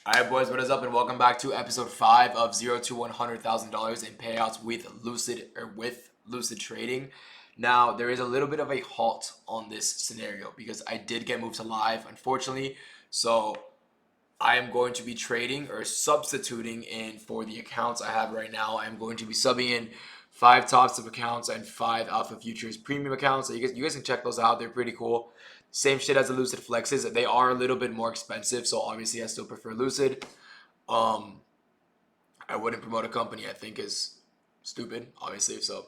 Alright boys, what is up and welcome back to episode 5 of 0 to $100,000 in payouts with Lucid Trading. Now, there is a little bit of a halt on this scenario because I did get moved to live, unfortunately. So, I am going to be trading or substituting in for the accounts I have right now. I am going to be subbing in 5 top step accounts and 5 Alpha Futures premium accounts. So you guys can check those out. They're pretty cool. Same shit as the Lucid Flexes. They are a little bit more expensive, so obviously I still prefer Lucid. Um, I wouldn't promote a company I think is stupid, obviously. So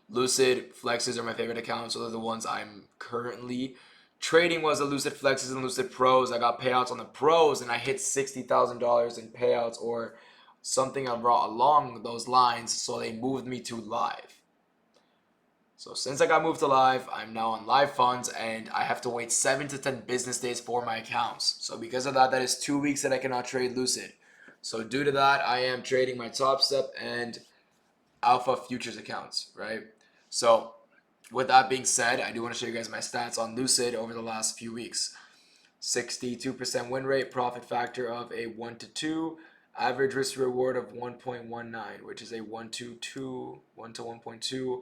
Lucid Flexes are my favorite accounts. So they're the ones I'm currently trading. Was the Lucid Flexes and Lucid Pros. I got payouts on the Pros and I hit $60,000 in payouts or something along those lines. So they moved me to live. So since I got moved to live, I'm now on live funds and I have to wait 7 to 10 business days for my accounts. So because of that, that is 2 weeks that I cannot trade Lucid. So due to that, I am trading my Top Step and Alpha Futures accounts, right? So with that being said, I do want to show you guys my stats on Lucid over the last few weeks. 62% win rate, profit factor of a 1 to 2, average risk reward of 1.19, which is a 1 to 1.2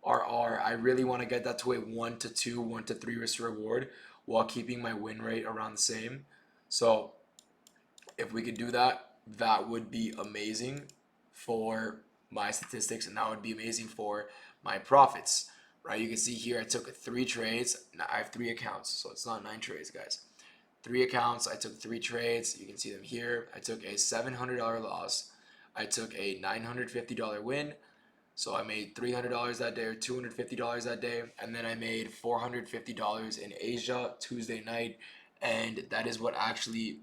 RR. I really want to get that to a 1 to 2, 1 to 3 risk reward while keeping my win rate around the same. So if we could do that, that would be amazing for my statistics and that would be amazing for my profits, right? You can see here I took 3 trades. Now I have 3 accounts, so it's not 9 trades, guys. 3 accounts, I took 3 trades. You can see them here. I took a $700 loss. I took a $950 win. So I made $300 that day or $250 that day. And then I made $450 in Asia Tuesday night. And that is what actually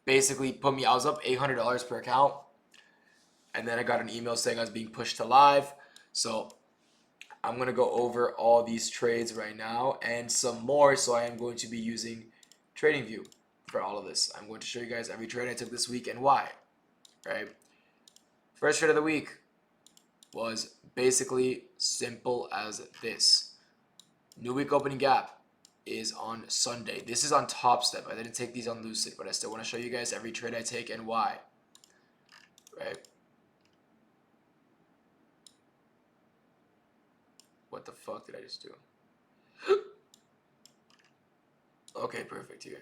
basically put me, I was up $800 per account. And then I got an email saying I was being pushed to live. So I'm going to go over all these trades right now and some more. So I am going to be using TradingView for all of this. I'm going to show you guys every trade I took this week and why, right? First trade of the week was basically simple as this. New week opening gap is on Sunday. This is on Top Step. I didn't take these on Lucid, but I still want to show you guys every trade I take and why, right? What the fuck did I just do? Okay, perfect here.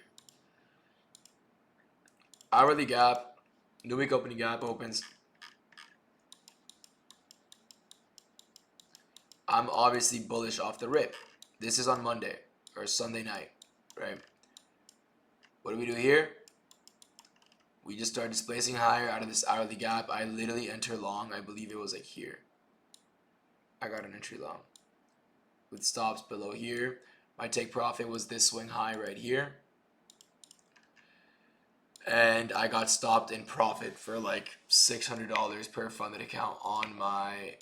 Hourly gap, new week opening gap opens. I'm obviously bullish off the rip. This is on Monday or Sunday night, right? What do we do here? We just start displacing higher out of this hourly gap. I literally enter long. I believe it was like here. I got an entry long with stops below here. My take profit was this swing high right here. And I got stopped in profit for like $600 per funded account on my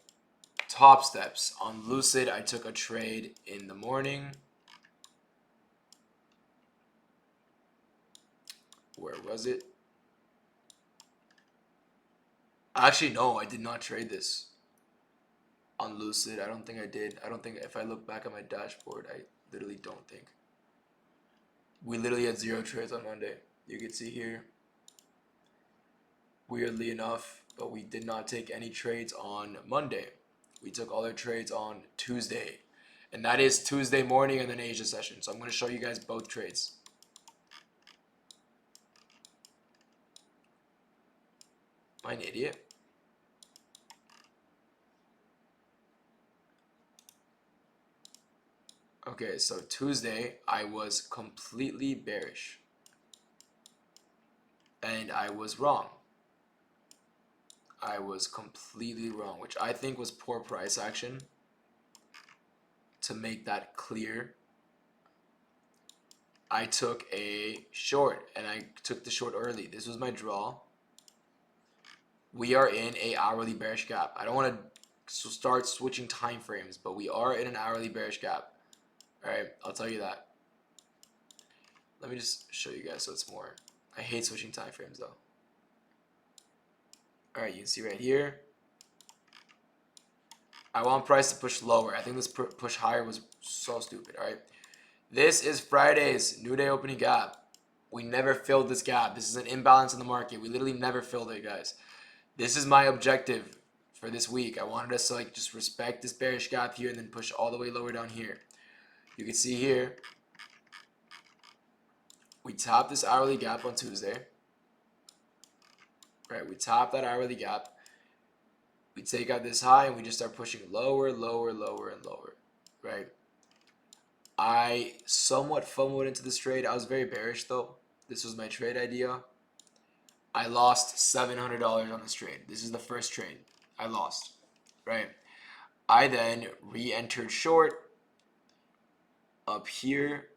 Top Steps. On Lucid, I took a trade in the morning. Where was it? Actually, no, I did not trade this on Lucid. I don't think I did. I don't think, if I look back at my dashboard, I literally don't think. We literally had 0 trades on Monday. You can see here. Weirdly enough, but we did not take any trades on Monday. We took all our trades on Tuesday. And that is Tuesday morning and then Asia session. So I'm going to show you guys both trades. Am I an idiot? Okay, so Tuesday I was completely bearish. And I was wrong. I was completely wrong, which I think was poor price action. To make that clear, I took a short and I took the short early. This was my draw. We are in a hourly bearish gap. I don't want to start switching time frames, but we are in an hourly bearish gap. All right, I'll tell you that. Let me just show you guys so it's more. I hate switching time frames though. All right, you can see right here. I want price to push lower. I think this push higher was so stupid. All right, this is Friday's new day opening gap. We never filled this gap. This is an imbalance in the market. We literally never filled it, guys. This is my objective for this week. I wanted us to like just respect this bearish gap here and then push all the way lower down here. You can see here, we tapped this hourly gap on Tuesday. Right, we tap that hourly gap. We take out this high and we just start pushing lower, lower, lower, and lower. Right. I somewhat FOMO'd into this trade. I was very bearish though. This was my trade idea. I lost $700 on this trade. This is the first trade I lost. Right. I then re-entered short up here.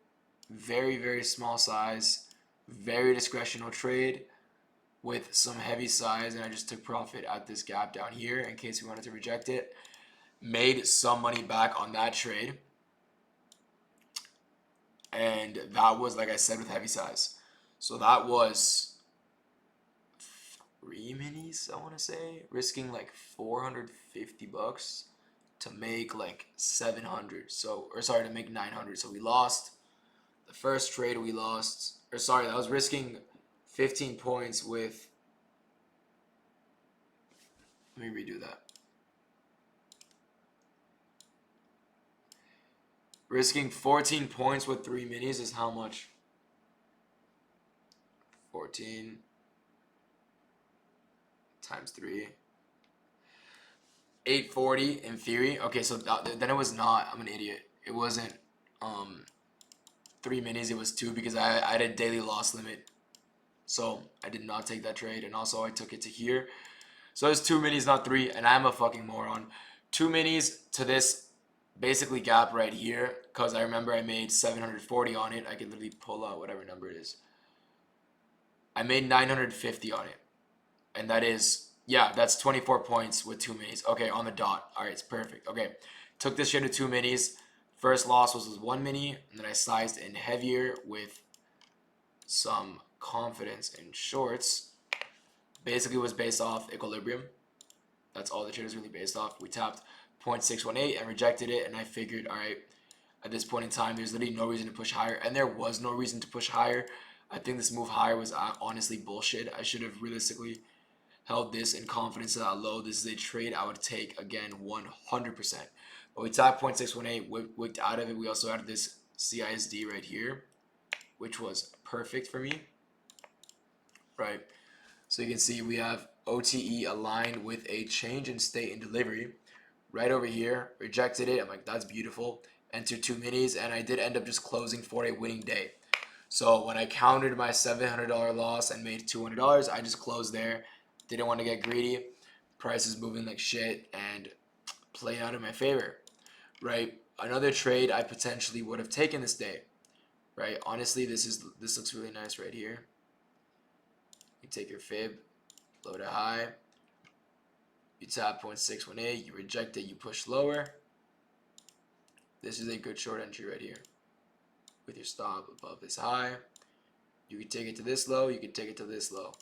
Very, very small size. Very discretional trade with some heavy size, and I just took profit at this gap down here in case we wanted to reject it. Made some money back on that trade, and that was, like I said, with heavy size. So that was 3 minis, I want to say, risking like 450 bucks to make like 700. So, or sorry, to make 900. So we lost the first trade. We lost, or sorry, I was risking 15 points with, let me redo that. Risking 14 points with 3 minis is how much? 14 times 3. 840 in theory. Okay, so then it was not, I'm an idiot. It wasn't 3 minis, it was 2 because I had a daily loss limit. So I did not take that trade, and also I took it to here. So it's 2 minis, not 3, and I'm a fucking moron. 2 minis to this basically gap right here, because I remember I made 740 on it. I can literally pull out whatever number it is. I made 950 on it, and that is, yeah, that's 24 points with 2 minis. Okay, on the dot. All right, it's perfect. Okay, took this shit to 2 minis. First loss was 1 mini, and then I sized in heavier with some confidence in shorts. Basically was based off equilibrium. That's all the trade is really based off. We tapped 0.618 and rejected it, and I figured, all right, at this point in time, there's literally no reason to push higher, and there was no reason to push higher. I think this move higher was honestly bullshit. I should have realistically held this in confidence at that low. This is a trade I would take again 100%. But we tapped 0.618, wicked out of it. We also had this CISD right here, which was perfect for me, right? So you can see we have OTE aligned with a change in state in delivery right over here. Rejected it. I'm like, that's beautiful. Entered 2 minis, and I did end up just closing for a winning day. So when I countered my $700 loss and made $200, I just closed there. Didn't want to get greedy. Price is moving like shit and playing out in my favor, right? Another trade I potentially would have taken this day, right? Honestly, this looks really nice right here. You take your fib, load it high, you tap 0.618, you reject it, you push lower. This is a good short entry right here with your stop above this high. You can take it to this low, you can take it to this low,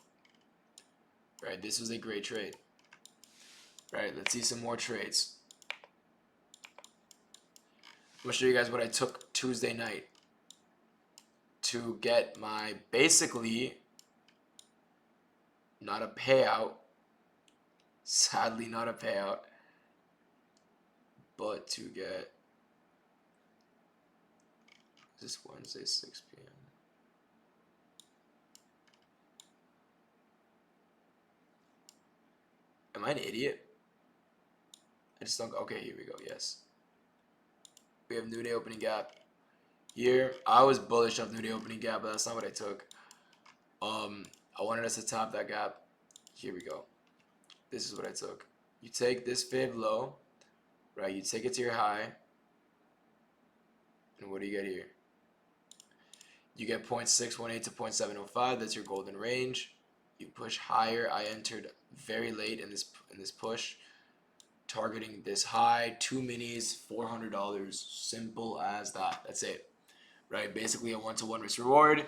right? This was a great trade, right? Let's see some more trades. I'm gonna show you guys what I took Tuesday night to get my, basically, not a payout, sadly not a payout, but to get, this Wednesday 6 p.m. Am I an idiot? I just don't, okay, here we go, yes. We have new day opening gap here. I was bullish off new day opening gap, but that's not what I took. I wanted us to top that gap. Here we go. This is what I took. You take this fib low, right? You take it to your high. And what do you get here? You get 0.618 to 0.705. That's your golden range. You push higher. I entered very late in this push, targeting this high. 2 minis, $400. Simple as that. That's it, right? Basically a 1-to-1 risk reward.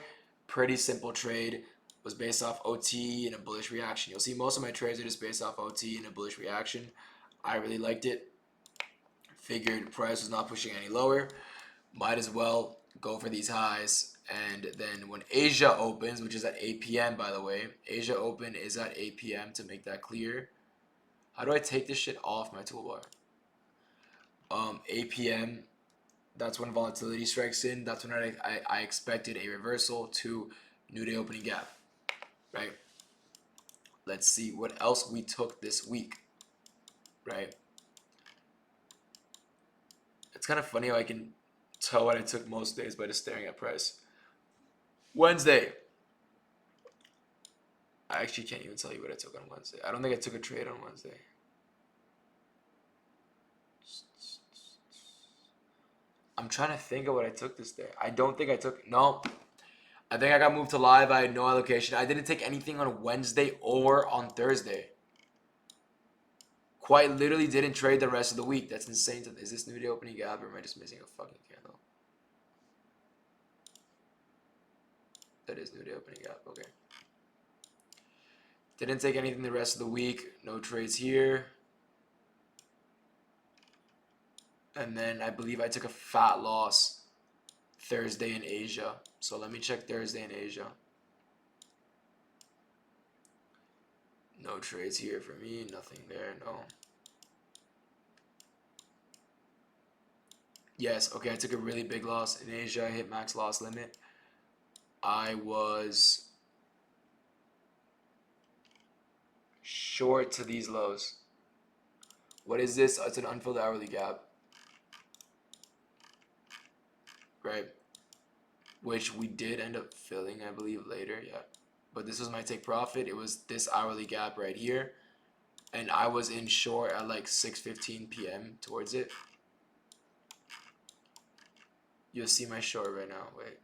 Pretty simple trade. Was based off OT and a bullish reaction. You'll see most of my trades are just based off OT and a bullish reaction. I really liked it. Figured price was not pushing any lower. Might as well go for these highs And then when Asia opens, which is at 8 p.m. by the way, Asia open is at 8 p.m. to make that clear. How do I take this shit off my toolbar? 8 p.m. That's when volatility strikes in. That's when I expected a reversal to new day opening gap, right? Let's see what else we took this week, right? It's kind of funny how I can tell what I took most days by just staring at price. Wednesday. I actually can't even tell you what I took on Wednesday. I don't think I took a trade on Wednesday. I'm trying to think of what I took this day. I don't think I took, no. I think I got moved to live. I had no allocation. I didn't take anything on Wednesday or on Thursday. Quite literally didn't trade the rest of the week. That's insane. Is this new day opening gap or am I just missing a fucking candle? That is new day opening gap. Okay. Didn't take anything the rest of the week. No trades here. And then I believe I took a fat loss Thursday in Asia. So let me check Thursday in Asia. No trades here for me. Nothing there. No. Yes. Okay. I took a really big loss in Asia. I hit max loss limit. I was short to these lows. What is this? It's an unfilled hourly gap. Right? Which we did end up filling, I believe, later. Yeah. But this was my take profit. It was this hourly gap right here. And I was in short at like 6:15 p.m. towards it. You'll see my short right now. Wait.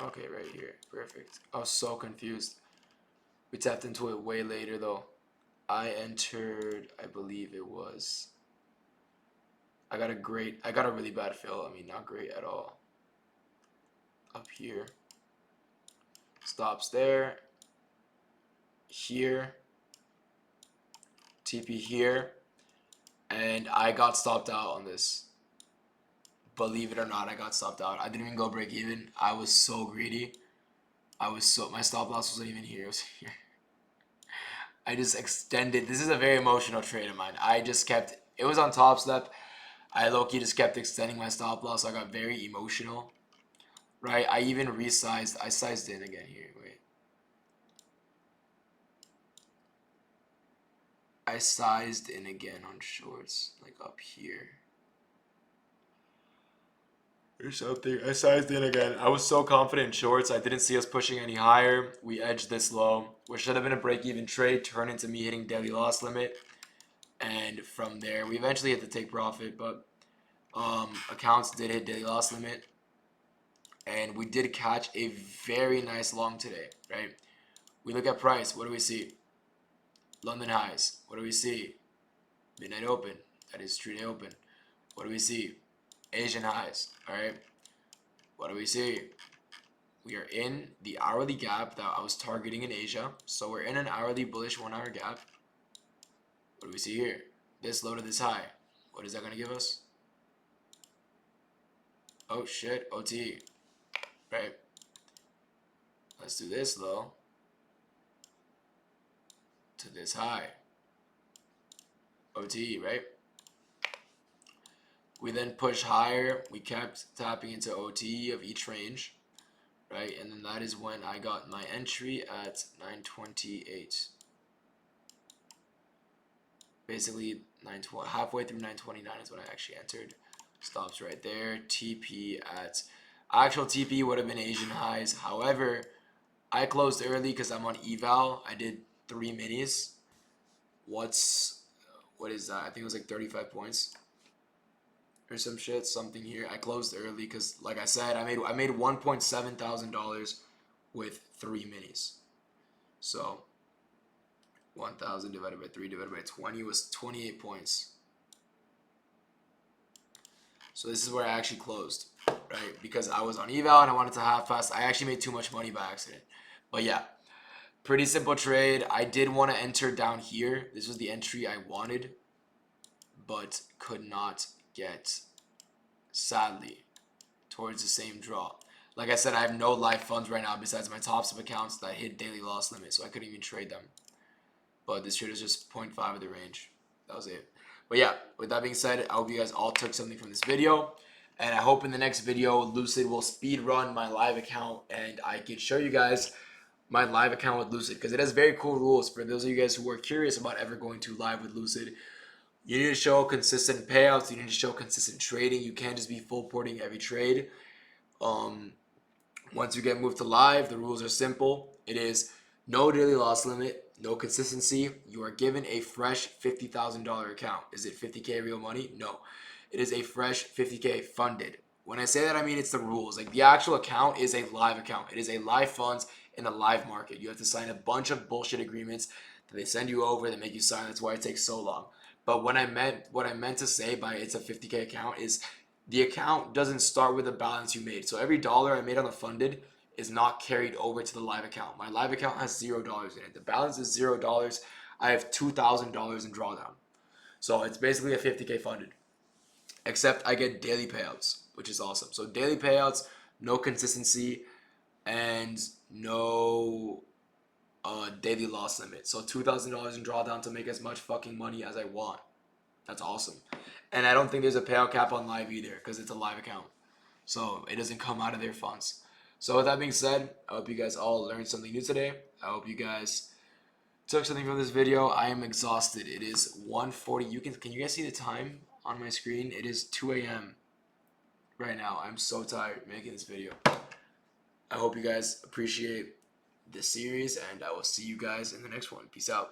Okay, right here. Perfect. I was so confused. We tapped into it way later though. I entered, I believe it was, I got a really bad fill. I mean, not great at all. Up here. Stops there. Here. TP here. And I got stopped out on this. Believe it or not, I got stopped out. I didn't even go break even. I was so greedy. My stop loss wasn't even here. It was here. I just extended. This is a very emotional trade of mine. I just kept, it was on top step. I low-key just kept extending my stop loss. So I got very emotional. Right? I even resized. I sized in again here. Wait. I sized in again on shorts. Like up here. Or something. I sized in again. I was so confident in shorts. I didn't see us pushing any higher. We edged this low. What should have been a break-even trade turned into me hitting daily loss limit. And from there, we eventually hit the take profit, but accounts did hit daily loss limit. And we did catch a very nice long today, right? We look at price. What do we see? London highs. What do we see? Midnight open. That is true day open. What do we see? Asian highs. All right. What do we see? We are in the hourly gap that I was targeting in Asia. So we're in an hourly bullish 1 hour gap. What do we see here? This low to this high. What is that going to give us? Oh shit, OT. Right. Let's do this low to this high. OT, right? We then push higher. We kept tapping into OT of each range, right? And then that is when I got my entry at 928. Basically, halfway through 929 is when I actually entered. Stops right there. TP at actual TP would have been Asian highs. However, I closed early because I'm on eval. I did 3 minis. What is that? I think it was like 35 points or some shit, something here. I closed early because, like I said, I made $1.7 thousand with 3 minis. So 1,000 divided by 3 divided by 20 was 28 points. So this is where I actually closed, right? Because I was on eval and I wanted to half fast. I actually made too much money by accident. But yeah, Pretty simple trade. I did want to enter down here. This was the entry I wanted, but could not get, sadly, towards the same draw. Like I said, I have no live funds right now besides my top sub accounts that hit daily loss limit, so I couldn't even trade them. But this trade is just 0.5 of the range. That was it. But yeah, with that being said, I hope you guys all took something from this video. And I hope in the next video, Lucid will speed run my live account and I can show you guys my live account with Lucid, because it has very cool rules for those of you guys who are curious about ever going to live with Lucid. You need to show consistent payouts. You need to show consistent trading. You can't just be full porting every trade. Once you get moved to live, the rules are simple. It is no daily loss limit, no consistency. You are given a fresh $50,000 account. Is it 50K real money? No. It is a fresh 50K funded. When I say that, I mean it's the rules. Like, the actual account is a live account. It is a live funds in a live market. You have to sign a bunch of bullshit agreements that they send you over that make you sign. That's why it takes so long. But what I meant to say by it's a 50K account is the account doesn't start with the balance you made. So every dollar I made on the funded is not carried over to the live account. My live account has $0 in it. The balance is $0. I have $2,000 in drawdown. So it's basically a 50K funded. Except I get daily payouts, which is awesome. So daily payouts, no consistency, and no daily loss limit. So $2,000 in drawdown to make as much fucking money as I want. That's awesome. And I don't think there's a payout cap on live either, because it's a live account. So it doesn't come out of their funds. So with that being said, I hope you guys all learned something new today. I hope you guys took something from this video. I am exhausted. It is 1:40. Can you guys see the time on my screen? It is 2 a.m. right now. I'm so tired making this video. I hope you guys appreciate this series, and I will see you guys in the next one. Peace out.